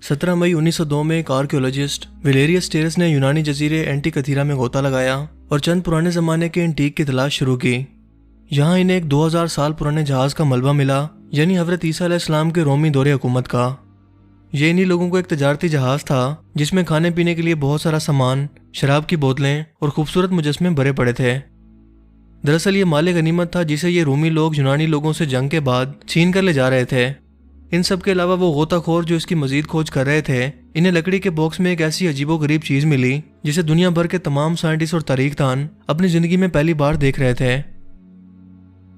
17 मई 1902 में एक archaeologist वेलेरियस terrace ने यूनानी जजीरे एंटिकथीरा में गोता लगाया और चंद पुराने ज़माने के एंटीक की तलाश शुरू की। यहाँ इन्हें एक 2000 साल पुराने जहाज़ का मलबा मिला, यानी हज़रत ईसा अलैहिस्सलाम के रोमी दौरे हुकूमत का। ये इन्हीं लोगों को एक तजारती जहाज़ था जिसमें खाने पीने के लिए बहुत सारा सामान, शराब की बोतलें और खूबसूरत मुजस्मे भरे पड़े थे। दरअसल ये माल गनीमत था जिसे ये रोमी लोग यूनानी लोगों से जंग के बाद छीन कर ले जा रहे थे। इन सब के अलावा वो गोताखोर जो इसकी मजीद खोज कर रहे थे, इन्हें लकड़ी के बॉक्स में एक ऐसी अजीबोगरीब चीज मिली जिसे दुनिया भर के तमाम साइंटिस्ट और तारीखदान अपनी जिंदगी में पहली बार देख रहे थे।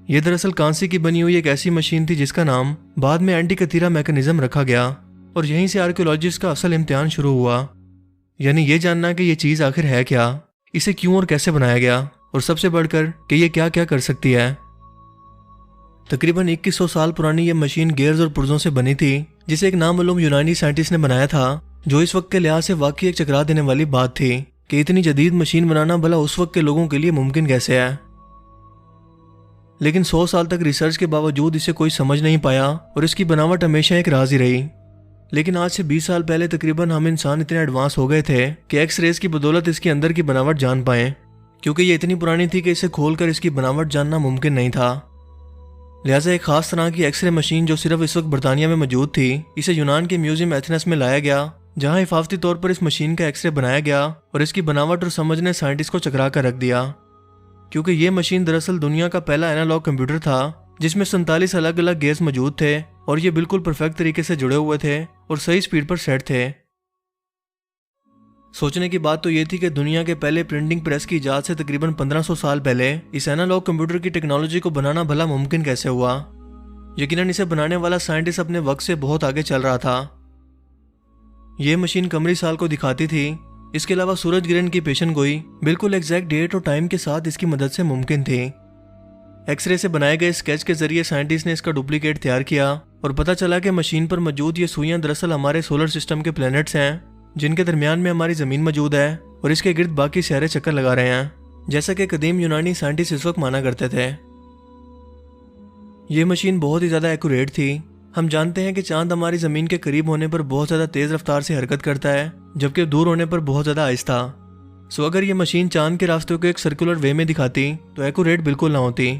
ये दरअसल कांसे की बनी हुई एक ऐसी मशीन थी जिसका नाम बाद में एंटिकथीरा मैकेनिज्म रखा गया और यहीं से आर्कियोलॉजिस्ट का असल इम्तिहान शुरू हुआ, यानी ये जानना कि ये चीज आखिर है क्या, इसे क्यों और कैसे बनाया गया, और सबसे बढ़कर कि ये क्या क्या कर सकती है। तकरीबन 2100 साल पुरानी ये मशीन गेयर्स और पुर्जों से बनी थी जिसे एक नामालूम यूनानी साइंटिस्ट ने बनाया था, जो इस वक्त के लिहाज से वाकई एक चकरा देने वाली बात थी कि इतनी जदीद मशीन बनाना भला उस वक्त के लोगों के लिए मुमकिन कैसे है। लेकिन 100 साल तक रिसर्च के बावजूद इसे कोई समझ नहीं पाया और इसकी बनावट हमेशा एक राज ही रही। लेकिन आज से 20 साल पहले तकरीबन हम इंसान इतने एडवांस हो गए थे कि एक्स रेज की बदौलत इसके अंदर की बनावट जान पाए, क्योंकि ये इतनी पुरानी थी कि इसे खोलकर इसकी बनावट जानना मुमकिन नहीं था। लिहाजा एक खास तरह की एक्सरे मशीन जो सिर्फ इस वक्त बरतानिया में मौजूद थी, इसे यूनान के म्यूजियम एथेनस में लाया गया, जहां हिफाजती तौर पर इस मशीन का एक्सरे बनाया गया और इसकी बनावट और समझ ने साइंटिस्ट को चकरा कर रख दिया, क्योंकि ये मशीन दरअसल दुनिया का पहला एनालॉग कंप्यूटर था जिसमें 47 अलग अलग गेयर्स मौजूद थे और ये बिल्कुल परफेक्ट तरीके से जुड़े हुए थे और सही स्पीड पर सेट थे। सोचने की बात तो ये थी कि दुनिया के पहले प्रिंटिंग प्रेस की इजाद से तकरीबन 1500 साल पहले इस एनालॉग कंप्यूटर की टेक्नोलॉजी को बनाना भला मुमकिन कैसे हुआ। यकीनन इसे बनाने वाला साइंटिस्ट अपने वक्त से बहुत आगे चल रहा था। यह मशीन कमरी साल को दिखाती थी। इसके अलावा सूरज ग्रहण की पेशन गोई बिल्कुल एग्जैक्ट डेट और टाइम के साथ इसकी मदद से मुमकिन थी। एक्सरे से बनाए गए स्केच के जरिए साइंटिस्ट ने इसका डुप्लीकेट तैयार किया और पता चला कि मशीन पर मौजूद ये सुइयां दरअसल हमारे सोलर सिस्टम के प्लैनेट्स हैं, जिनके दरमियान में हमारी जमीन मौजूद है और इसके गिर्द बाकी शहरे चक्कर लगा रहे हैं, जैसा कि कदीम यूनानी साइंटिस्ट इस वक्त माना करते थे। ये मशीन बहुत ही ज्यादा एक्यूरेट थी। हम जानते हैं कि चांद हमारी जमीन के करीब होने पर बहुत ज्यादा तेज रफ्तार से हरकत करता है, जबकि दूर होने पर बहुत ज्यादा आहिस्ता। सो अगर ये मशीन चांद के रास्ते को एक सर्कुलर वे में दिखाती तो एक्यूरेट बिल्कुल ना होती,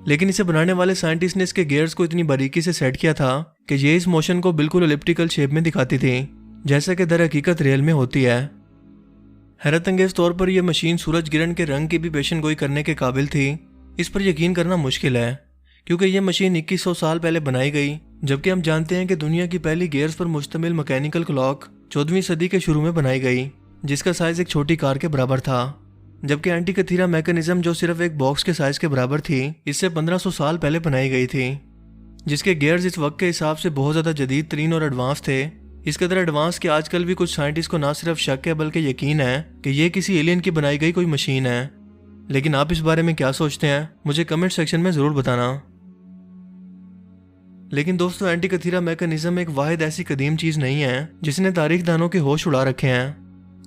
लेकिन इसे बनाने वाले साइंटिस्ट ने इसके गियर्स को इतनी बारीकी से सेट किया था कि ये इस मोशन को बिल्कुल एलिप्टिकल शेप में दिखाती थी, जैसा कि दर हकीकत रियल में होती है। हैरत अंगेज तौर पर यह मशीन सूरज गिरहण के रंग की भी पेशन गोई करने के काबिल थी। इस पर यकीन करना मुश्किल है, क्योंकि यह मशीन 2100 साल पहले बनाई गई, जबकि हम जानते हैं कि दुनिया की पहली गियर्स पर मुश्तमिल मैकेनिकल क्लॉक 14वीं सदी के शुरू में बनाई गई, जिसका साइज एक छोटी कार के बराबर था। जबकि एंटिकथीरा मैकेनिज्म जो सिर्फ एक बॉक्स के साइज के बराबर थी, इससे 1500 साल पहले बनाई गई थी, जिसके गियर्स इस वक्त के हिसाब से बहुत ज्यादा जदीद तरीन और एडवांस थे। इस कदर एडवांस कि आजकल भी कुछ साइंटिस्ट को ना सिर्फ शक है बल्कि यकीन है कि यह किसी एलियन की बनाई गई कोई मशीन है। लेकिन आप इस बारे में क्या सोचते हैं, मुझे कमेंट सेक्शन में जरूर बताना। लेकिन दोस्तों, एंटिकथीरा मैकेनिज्म एक वाहिद ऐसी कदीम चीज नहीं है जिसने तारीखदानों के होश उड़ा रखे हैं,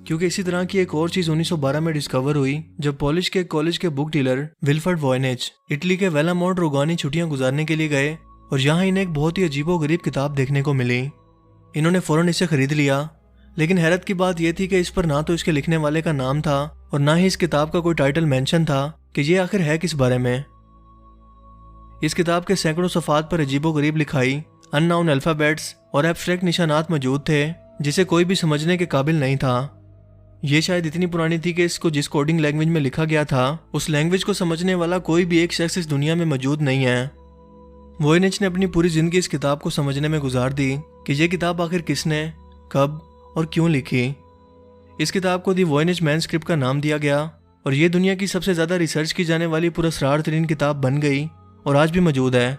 क्योंकि इसी तरह की एक और चीज 1912 में डिस्कवर हुई जब पोलिश के कॉलेज के बुक डीलर विल्फ्रेड वॉयनेच इटली के वेलामोंट रोगानी छुट्टियां गुजारने के लिए गए और यहाँ इन्हें एक बहुत ही अजीबोगरीब किताब देखने को मिली। इन्होंने फौरन इसे खरीद लिया, लेकिन हैरत की बात यह थी कि इस पर ना तो इसके लिखने वाले का नाम था और ना ही इस किताब का कोई टाइटल मेंशन था कि ये आखिर है किस बारे में। इस किताब के सैकड़ों सफ़ात पर अजीबोगरीब लिखाई, अननाउन अल्फ़ाबेट्स और एब्स्ट्रैक्ट निशानात मौजूद थे जिसे कोई भी समझने के काबिल नहीं था। ये शायद इतनी पुरानी थी कि इसको जिस कोडिंग लैंग्वेज में लिखा गया था उस लैंग्वेज को समझने वाला कोई भी एक शख्स इस दुनिया में मौजूद नहीं है। वॉयनेच ने अपनी पूरी जिंदगी इस किताब को समझने में गुजार दी कि यह किताब आखिर किसने, कब और क्यों लिखी। इस किताब को दी वॉयनेच मैनस्क्रिप्ट का नाम दिया गया और यह दुनिया की सबसे ज्यादा रिसर्च की जाने वाली पुरस्कार तरीन किताब बन गई और आज भी मौजूद है।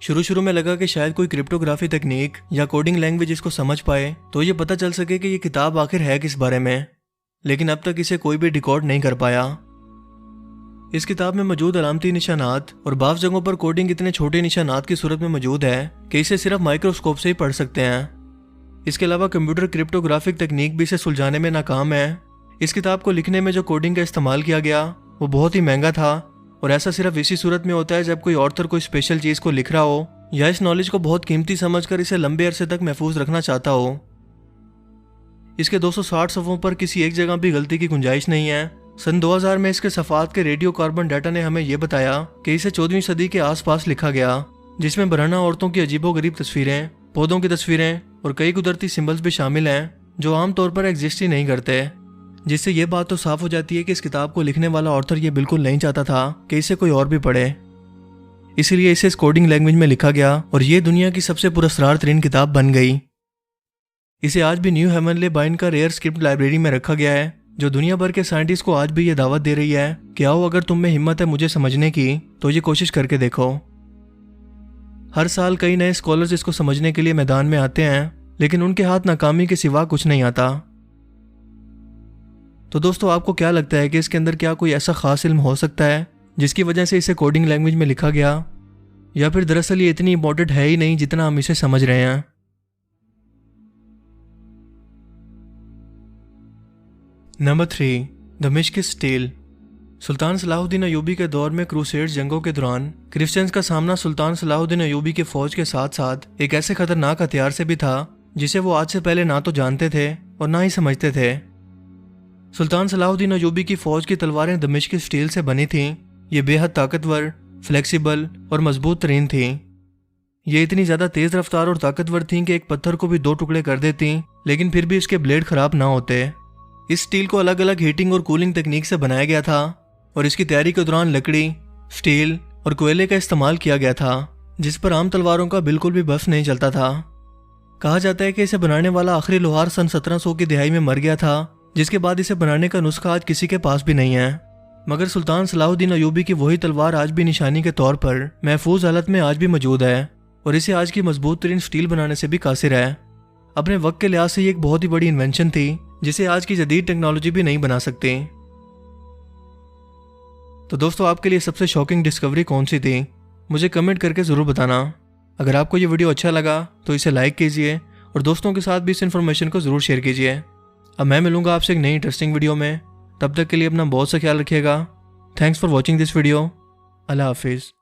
शुरू में लगा कि शायद कोई क्रिप्टोग्राफी तकनीक या कोडिंग लैंग्वेज इसको समझ पाए तो ये पता चल सके कि ये किताब आखिर है किस बारे में, लेकिन अब तक इसे कोई भी डिकोड नहीं कर पाया। इस किताब में मौजूद अलामती निशानात और बाज़ जगहों पर कोडिंग इतने छोटे निशानात की सूरत में मौजूद है कि इसे सिर्फ माइक्रोस्कोप से ही पढ़ सकते हैं। इसके अलावा कंप्यूटर क्रिप्टोग्राफिक तकनीक भी इसे सुलझाने में नाकाम है। इस किताब को लिखने में जो कोडिंग का इस्तेमाल किया गया वो बहुत ही महंगा था और ऐसा सिर्फ इसी सूरत में होता है जब कोई ऑथर कोई स्पेशल चीज़ को लिख रहा हो या इस नॉलेज को बहुत कीमती समझकर इसे लंबे अरसे तक महफूज रखना चाहता हो। इसके 260 सफ़ों पर किसी एक जगह भी गलती की गुंजाइश नहीं है। सन 2000 में इसके सफ़ात के रेडियो कार्बन डाटा ने हमें यह बताया कि इसे 14वीं सदी के आसपास लिखा गया, जिसमें बरहना औरतों की अजीबोगरीब तस्वीरें, पौधों की तस्वीरें और कई कुदरती सिंबल्स भी शामिल हैं जो आमतौर पर एग्जिस्ट ही नहीं करते। जिससे यह बात तो साफ हो जाती है कि इस किताब को लिखने वाला ऑथर ये बिल्कुल नहीं चाहता था कि इसे कोई और भी पढ़े। इसीलिए इसे इस कोडिंग लैंग्वेज में लिखा गया और ये दुनिया की सबसे पुरस्कार तरीन किताब बन गई। इसे आज भी न्यू हेवनली बाइंड का रेयर स्क्रिप्ट लाइब्रेरी में रखा गया है, जो दुनिया भर के साइंटिस्ट को आज भी ये दावत दे रही है कि आओ, अगर तुम में हिम्मत है मुझे समझने की तो ये कोशिश करके देखो। हर साल कई नए स्कॉलर्स इसको समझने के लिए मैदान में आते हैं, लेकिन उनके हाथ नाकामी के सिवा कुछ नहीं आता। तो दोस्तों, आपको क्या लगता है कि इसके अंदर क्या कोई ऐसा खास इल्म हो सकता है जिसकी वजह से इसे कोडिंग लैंग्वेज में लिखा गया, या फिर दरअसल ये इतनी इंपॉर्टेंट है ही नहीं जितना हम इसे समझ रहे हैं। नंबर 3, दमिश्क स्टील। सुल्तान सलाहुद्दीन अयूबी के दौर में क्रूसेड्स जंगों के दौरान क्रिश्चियंस का सामना सुल्तान सलाहुद्दीन अयूबी के फौज के साथ साथ एक ऐसे खतरनाक हथियार से भी था जिसे वो आज से पहले ना तो जानते थे और ना ही समझते थे। सुल्तान सलाहुद्दीन अयूबी की फौज की तलवारें दमिश्क स्टील से बनी थीं। ये बेहद ताकतवर, फ्लेक्सिबल और मजबूत तरीन थीं। ये इतनी ज़्यादा तेज़ रफ्तार और ताकतवर थीं कि एक पत्थर को भी 2 टुकड़े कर देती, लेकिन फिर भी इसके ब्लेड खराब ना होते। इस स्टील को अलग अलग हीटिंग और कूलिंग तकनीक से बनाया गया था और इसकी तैयारी के दौरान लकड़ी, स्टील और कोयले का इस्तेमाल किया गया था, जिस पर आम तलवारों का बिल्कुल भी बस नहीं चलता था। कहा जाता है कि इसे बनाने वाला आखिरी लोहार सन 1700 की दिहाई में मर गया था, जिसके बाद इसे बनाने का नुस्खा आज किसी के पास भी नहीं है। मगर सुल्तान सलाहुद्दीन अयूबी की वही तलवार आज भी निशानी के तौर पर महफूज हालत में आज भी मौजूद है और इसे आज की मजबूत तरीन स्टील बनाने से भी कासिर है। अपने वक्त के लिहाज से ये एक बहुत ही बड़ी इन्वेंशन थी जिसे आज की जदीद टेक्नोलॉजी भी नहीं बना सकती। तो दोस्तों, आपके लिए सबसे शॉकिंग डिस्कवरी कौन सी थी, मुझे कमेंट करके ज़रूर बताना। अगर आपको ये वीडियो अच्छा लगा तो इसे लाइक कीजिए और दोस्तों के साथ भी इस इन्फॉर्मेशन को ज़रूर शेयर कीजिए। अब मैं मिलूंगा आपसे एक नई इंटरेस्टिंग वीडियो में। तब तक के लिए अपना बहुत सा ख्याल रखिएगा। Thanks for watching this video. अल्लाह हाफिज़।